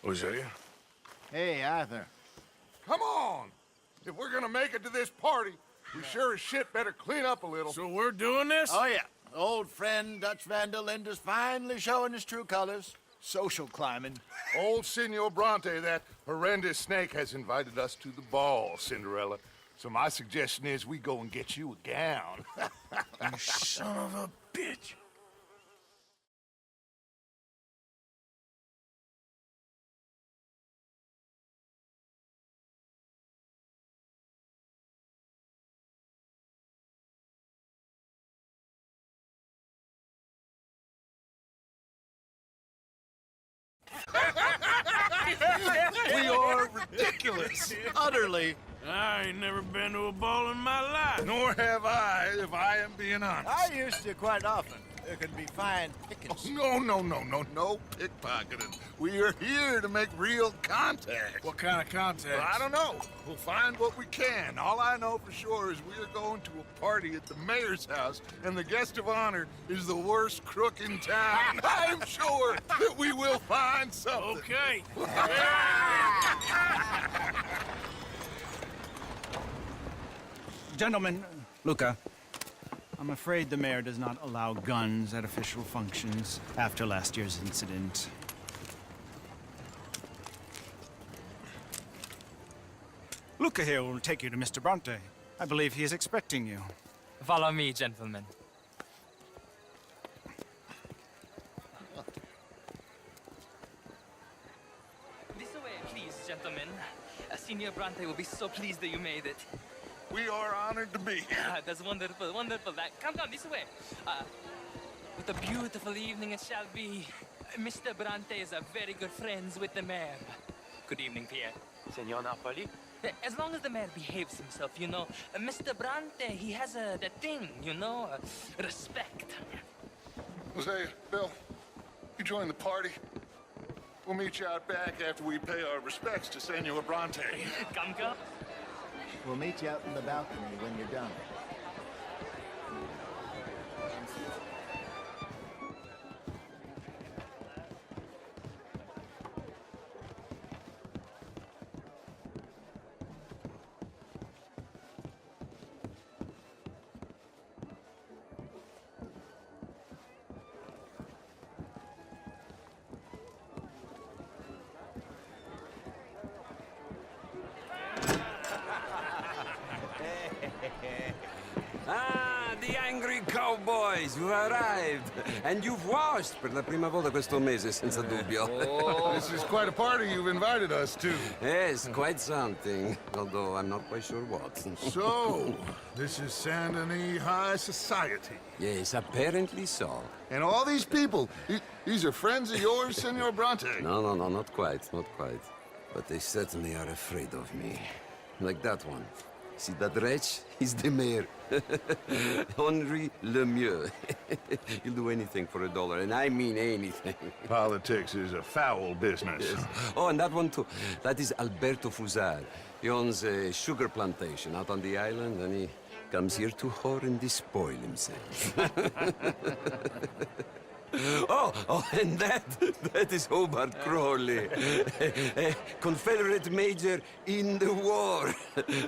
Oh, is that you? Hey, Arthur. Come on! If we're gonna make it to this party, we sure as shit better clean up a little. So we're doing this? Oh, yeah. Old friend Dutch Van der Linde's finally showing his true colors. Social climbing. Old Senor Bronte, that horrendous snake, has invited us to the ball, Cinderella. So my suggestion is we go and get you a gown. You son of a bitch. We are ridiculous. Utterly. I ain't never been to a ball in my life. Nor have I, if I am being honest. I used to quite often. There can be fine pickings. No pickpocketing. We are here to make real contact. What kind of contact? Well, I don't know. We'll find what we can. All I know for sure is we are going to a party at the mayor's house, and the guest of honor is the worst crook in town. I'm sure that we will find something. Okay. Gentlemen, Luca, I'm afraid the mayor does not allow guns at official functions after last year's incident. Luca here will take you to Mr. Bronte. I believe he is expecting you. Follow me, gentlemen. This way, please, gentlemen. Senior Bronte will be so pleased that you made it. We are honored to be here. That's wonderful, wonderful. Come down this way. What a beautiful evening it shall be. Mr. Bronte is a very good friends with the mayor. Good evening, Pierre. Senor Napoli? As long as the mayor behaves himself, you know. Mr. Bronte, he has that thing, you know, respect. Jose, Bill, you join the party. We'll meet you out back after we pay our respects to Senor Bronte. Come. We'll meet you out in the balcony when you're done. Ah, the angry cowboys, you arrived. And you've washed per la prima volta questo mese, senza dubbio. This is quite a party you've invited us to. Yes, quite something. Although I'm not quite sure what. So, this is Saint Denis High Society. Yes, apparently so. And all these people, these are friends of yours, Senor Bronte? No, not quite, not quite. But they certainly are afraid of me. Like that one. See that wretch? He's the mayor. Henri Lemieux. He'll do anything for $1, and I mean anything. Politics is a foul business. Yes. Oh, and that one too. That is Alberto Fusar. He owns a sugar plantation out on the island, and he comes here to whore and despoil himself. Oh, and that is Hobart Crawley, a Confederate major in the war.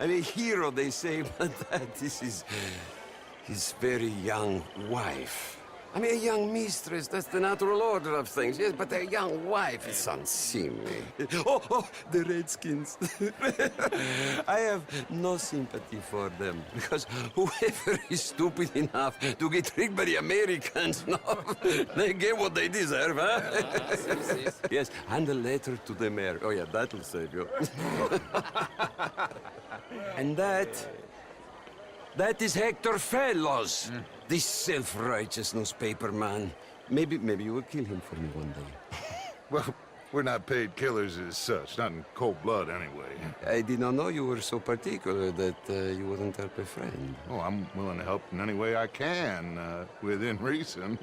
I mean, a hero, they say, but that is his very young wife. I mean, a young mistress, that's the natural order of things, yes, but a young wife is unseemly. Oh, the Redskins. I have no sympathy for them, because whoever is stupid enough to get tricked by the Americans, no, they get what they deserve, huh? Yes, and a letter to the mayor. Oh, yeah, that'll save you. And that is Hector Fellows. This self-righteous newspaper man. Maybe you will kill him for me one day. Well, we're not paid killers as such, not in cold blood anyway. I did not know you were so particular that you wouldn't help a friend. Oh, I'm willing to help in any way I can, within reason.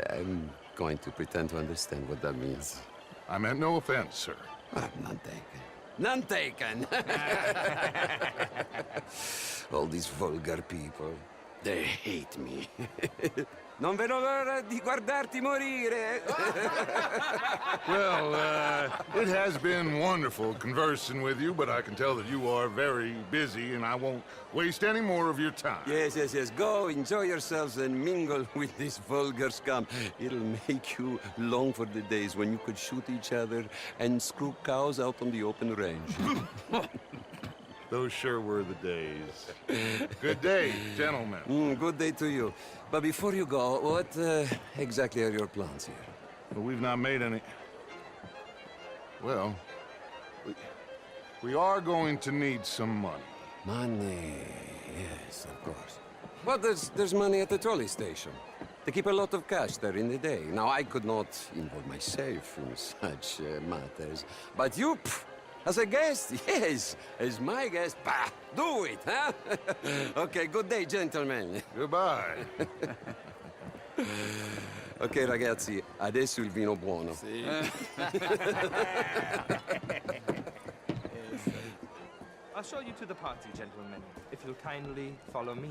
I'm going to pretend to understand what that means. I meant no offense, sir. None taken. None taken! All these vulgar people, they hate me. Non vedo l'ora di guardarti morire. Well, it has been wonderful conversing with you, but I can tell that you are very busy, and I won't waste any more of your time. Yes, yes, yes. Go, enjoy yourselves, and mingle with this vulgar scum. It'll make you long for the days when you could shoot each other and screw cows out on the open range. Those sure were the days. Good day, gentlemen. Good day to you. But before you go, what exactly are your plans here? Well, we've not made any... Well, we are going to need some money. Money, yes, of course. But there's money at the trolley station. They keep a lot of cash there in the day. Now, I could not involve myself in such matters. But you, as a guest, yes, as my guest, bah, do it, huh? Okay, good day, gentlemen. Goodbye. Ok, ragazzi, adesso il vino buono. I'll show you to the party, gentlemen, if you'll kindly follow me.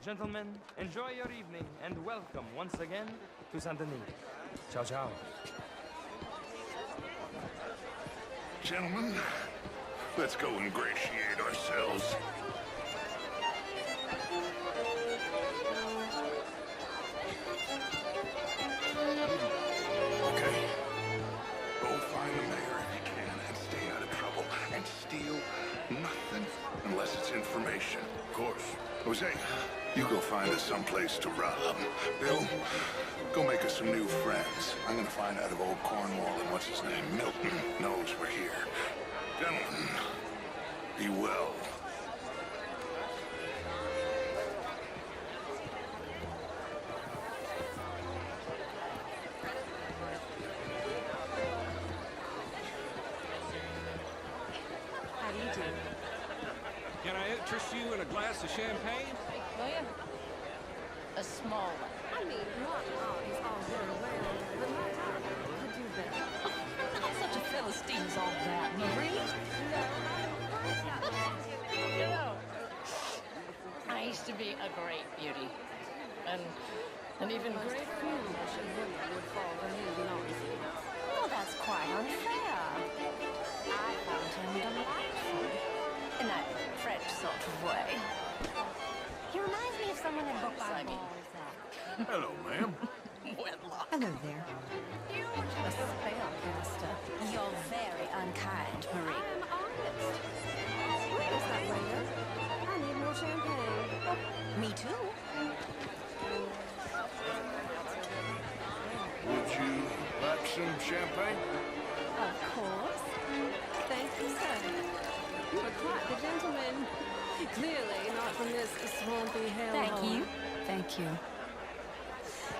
Gentlemen, enjoy your evening and welcome once again to Saint Denis. Ciao, ciao. Gentlemen, let's go ingratiate ourselves. Okay. Go find the mayor if you can and stay out of trouble. And steal nothing unless it's information. Of course. Jose, you go find us someplace to rob. Bill, go make us some new friends. I'm gonna find out if old Cornwall and what's his name, Milton, knows we're here. Gentlemen, be well. How do you do? Can I interest you in a glass of champagne? Will you? A small one. I mean, not is all very well, but my daughter could do better. I'm not such a Philistine as all that, Marie. No. I used to be a great beauty. And even Great foolish and women would fall for me, obviously. well, that's quite unfair. I found him delightful. In that French sort of way. He reminds me of someone in book I mean. Hello, ma'am. Wedlock. Hello there. You are just a pale caster. You're very unkind, Marie. I'm honest. Where is that waiter? I need more champagne. Me too. Would you like some champagne? Of course. Thank you, sir. You are quite the gentleman. Clearly not from this swampy hellhole. Thank you. Thank you.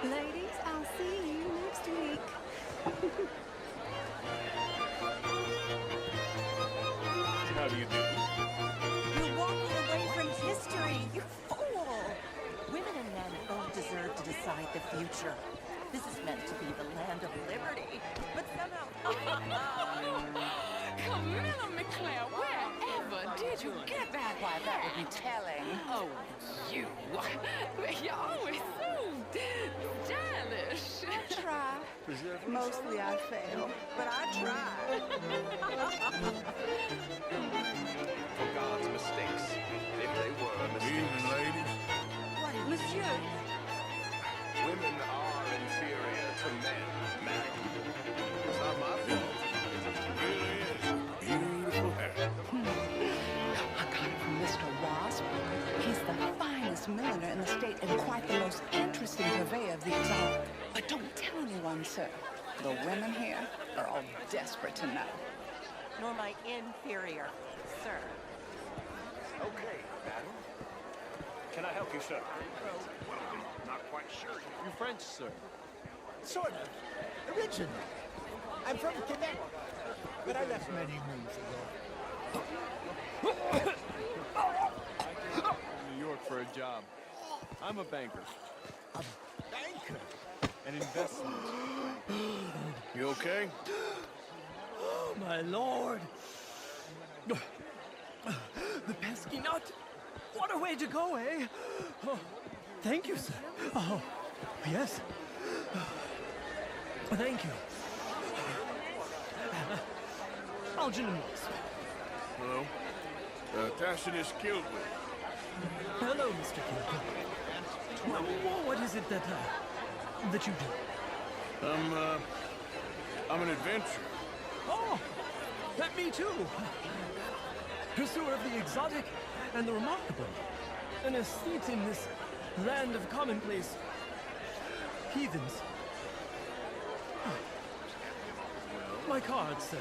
Ladies, I'll see you next week. How do you do? You're walking away from history, you fool! Women and men both deserve to decide the future. This is meant to be the land of liberty, but somehow... Camilla McClare, wherever did you get that? Why, that would be telling. Oh, you. You're always so stylish. I try. Mostly I fail, but I try. For God's mistakes, if they were mistakes. Evening, ladies. Monsieur, Women are inferior to men, madam. It's not my fault. Really is. Beautiful hair. I got it from Mr. Wasp. He's the finest milliner in the state and quite the most interesting purveyor of the exotic. But don't tell anyone, sir. The women here are all desperate to know. Nor my inferior, sir. Okay, madam. Can I help you, sir? Well, I'm not quite sure. You French, sir? Sort of. Originally. I'm from Quebec, but I left many moons ago. New York for a job. I'm a banker. A banker? an investment. You okay? Oh, my lord. The pesky nut. What a way to go, eh? Oh, thank you, sir. Oh, yes. Thank you. Algernon Moss. Hello? Tacitus Gilded. Hello, Mr. King. What is it that you do? I'm an adventurer. Oh, me too. Pursuer of the exotic and the remarkable. An aesthete in this land of commonplace heathens. My card, sir.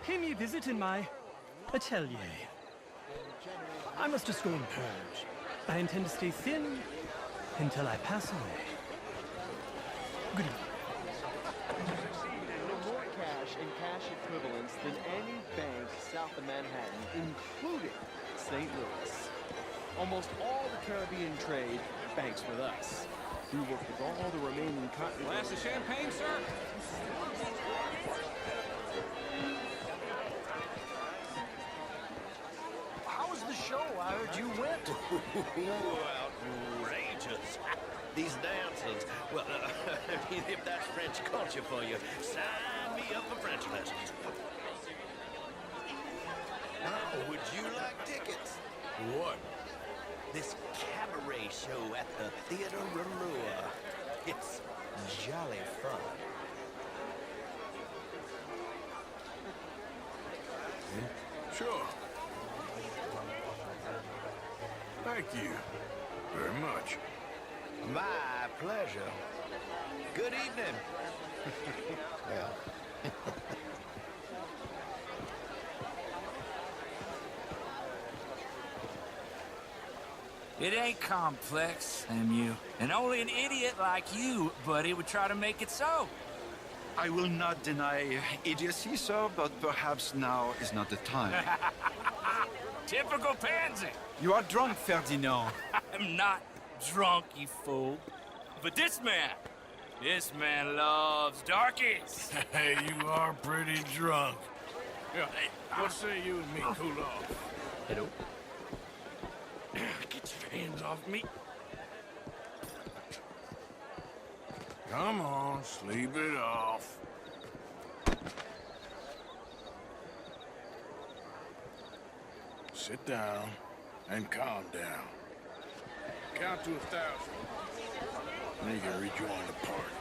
Pay me a visit in my atelier. I must just go and purge. I intend to stay thin until I pass away. Good evening. More cash and cash equivalents than any bank south of Manhattan, including St. Louis. Almost all the Caribbean trade banks with us. We work with all the remaining continents. Glass of champagne, sir? How was the show? I heard you went. Outrageous. These dancers. Well, I mean, if that's French culture for you, sign me up for French lessons. Now, would you like tickets? What? This cabaret show at the Theater Rouleur. It's jolly fun. Sure. Thank you very much. My pleasure. Good evening. Well. It ain't complex, MU. And only an idiot like you, buddy, would try to make it so. I will not deny idiocy, sir, but perhaps now is not the time. Typical pansy. You are drunk, Ferdinand. I'm not drunk, you fool. But this man loves darkies. Hey, you are pretty drunk. Yeah, what say you and me cool off? Hello. Get your hands off me. Come on, sleep it off. Sit down and calm down. Count to 1,000. Then you can rejoin the party.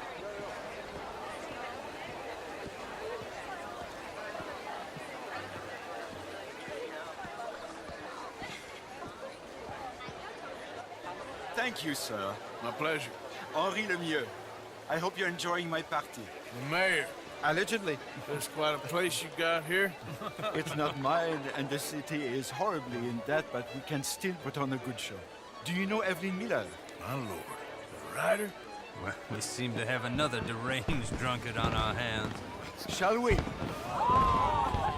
Thank you, sir. My pleasure. Henri Lemieux. I hope you're enjoying my party. The mayor. Allegedly. That's quite a place you got here. It's not mine, and the city is horribly in debt, but we can still put on a good show. Do you know Evelyn Miller? My lord. The writer? Well, we seem to have another deranged drunkard on our hands. Shall we? Oh,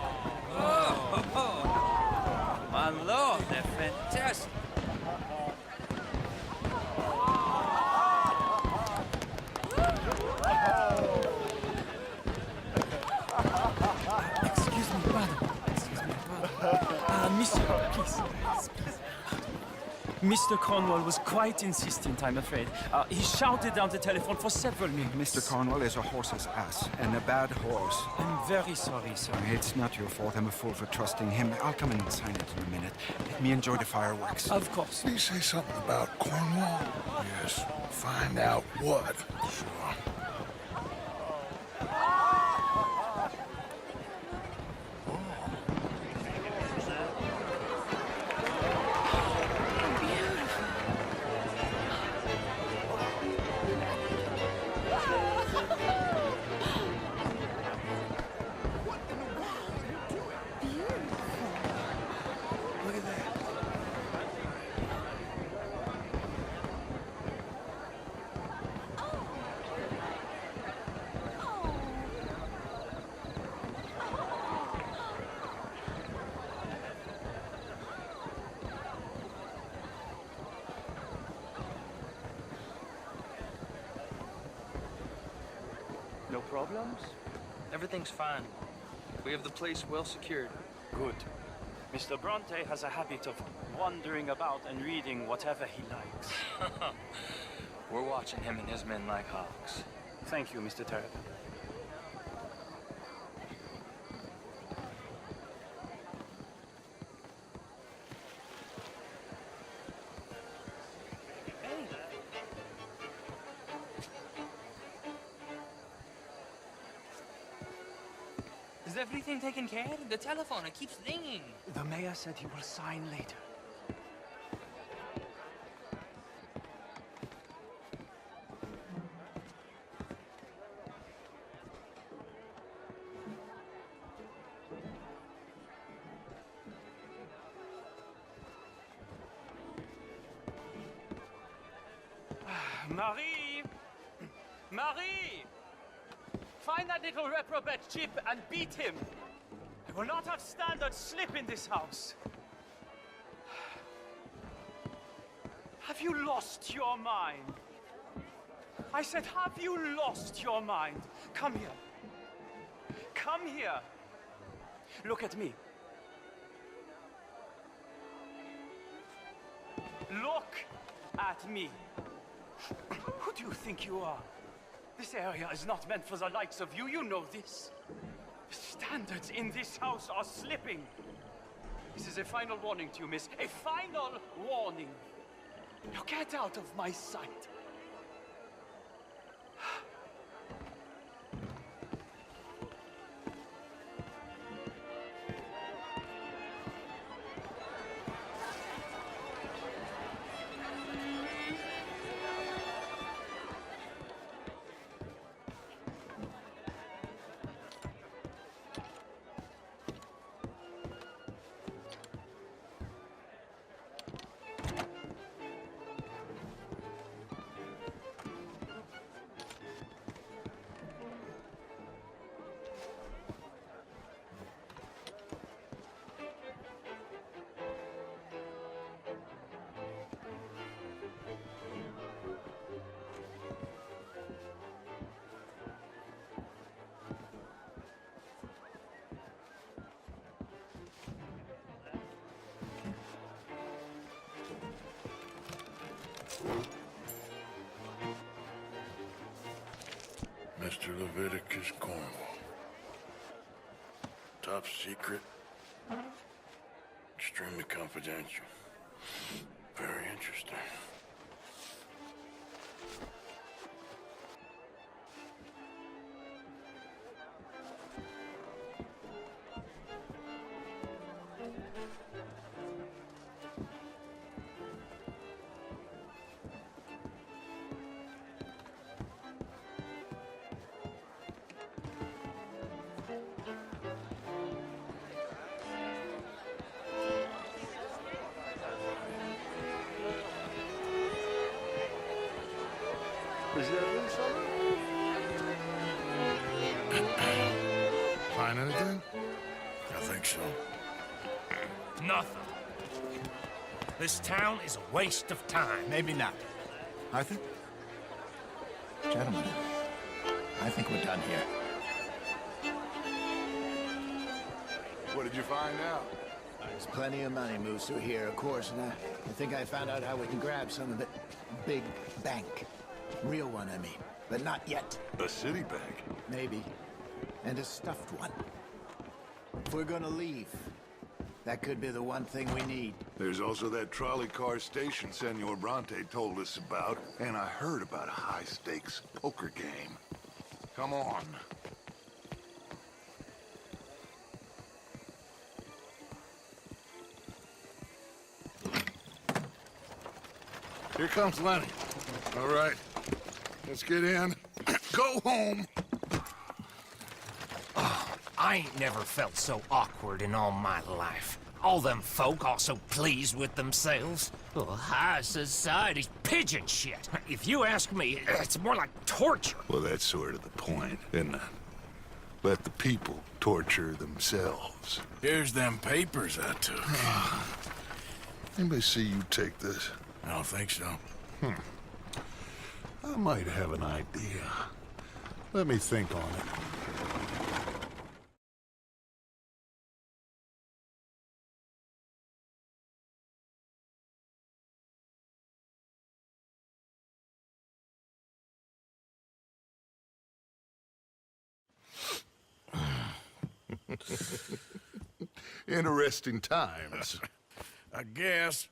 my lord, they're fantastic. Excuse me, brother. Monsieur, please. Mr. Cornwall was quite insistent, I'm afraid. He shouted down the telephone for several minutes. Mr. Cornwall is a horse's ass, and a bad horse. I'm very sorry, sir. It's not your fault. I'm a fool for trusting him. I'll come and sign it in a minute. Let me enjoy the fireworks. Of course. Did he say something about Cornwall? Yes. Find out what. Sure. problems? Everything's fine. We have the place well secured. Good. Mr. Bronte has a habit of wandering about and reading whatever he likes. We're watching him and his men like hawks. Thank you, Mr. Terrapin. Is everything taken care of? The telephone, it keeps ringing. The mayor said he will sign later. Marie! Marie! Find that little reprobate Chip and beat him. I will not have standard slip in this house. Have you lost your mind? I said, have you lost your mind? Come here. Come here. Look at me. Look at me. Who do you think you are? This area is not meant for the likes of you. You know this. The standards in this house are slipping. This is a final warning to you, miss. A final warning. Now get out of my sight. Mr. Leviticus Cornwall. Top secret. Extremely confidential. Very interesting. Is that room Find anything? I think so. Nothing. This town is a waste of time. Maybe not. Arthur? Gentlemen, I think we're done here. What did you find out? There's plenty of money moves through here, of course, and I think I found out how we can grab some of it. Big bank. Real one, I mean. But not yet. A city bank? Maybe. And a stuffed one. If we're gonna leave, that could be the one thing we need. There's also that trolley car station Senor Bronte told us about, and I heard about a high-stakes poker game. Come on. Here comes Lenny. All right, let's get in. Go home. Oh, I ain't never felt so awkward in all my life. All them folk all so pleased with themselves. Oh, high society's pigeon shit. If you ask me, it's more like torture. Well, that's sort of the point, isn't it? Let the people torture themselves. Here's them papers I took. Anybody see you take this? I don't think so. I might have an idea. Let me think on it. Interesting times. I guess.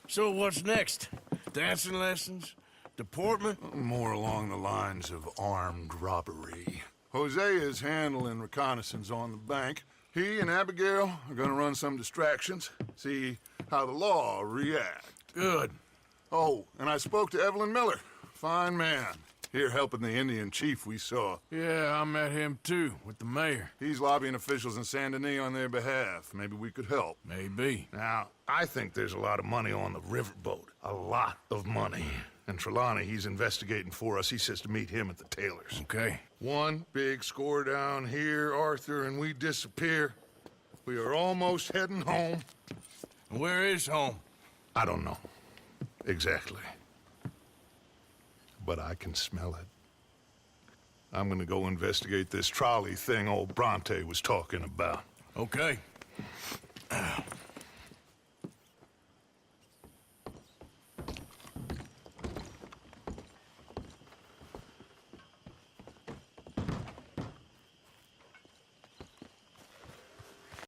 So what's next? Dancing lessons? Deportment? More along the lines of armed robbery. Hosea is handling reconnaissance on the bank. He and Abigail are gonna run some distractions, see how the law react. Good. Oh, and I spoke to Evelyn Miller. Fine man. Here helping the Indian chief we saw. Yeah, I met him too, with the mayor. He's lobbying officials in Saint Denis on their behalf. Maybe we could help. Maybe. Now, I think there's a lot of money on the riverboat. A lot of money. And Trelawney, he's investigating for us. He says to meet him at the Taylor's. Okay. One big score down here, Arthur, and we disappear. We are almost heading home. Where is home? I don't know. Exactly. But I can smell it. I'm gonna go investigate this trolley thing old Bronte was talking about. Okay.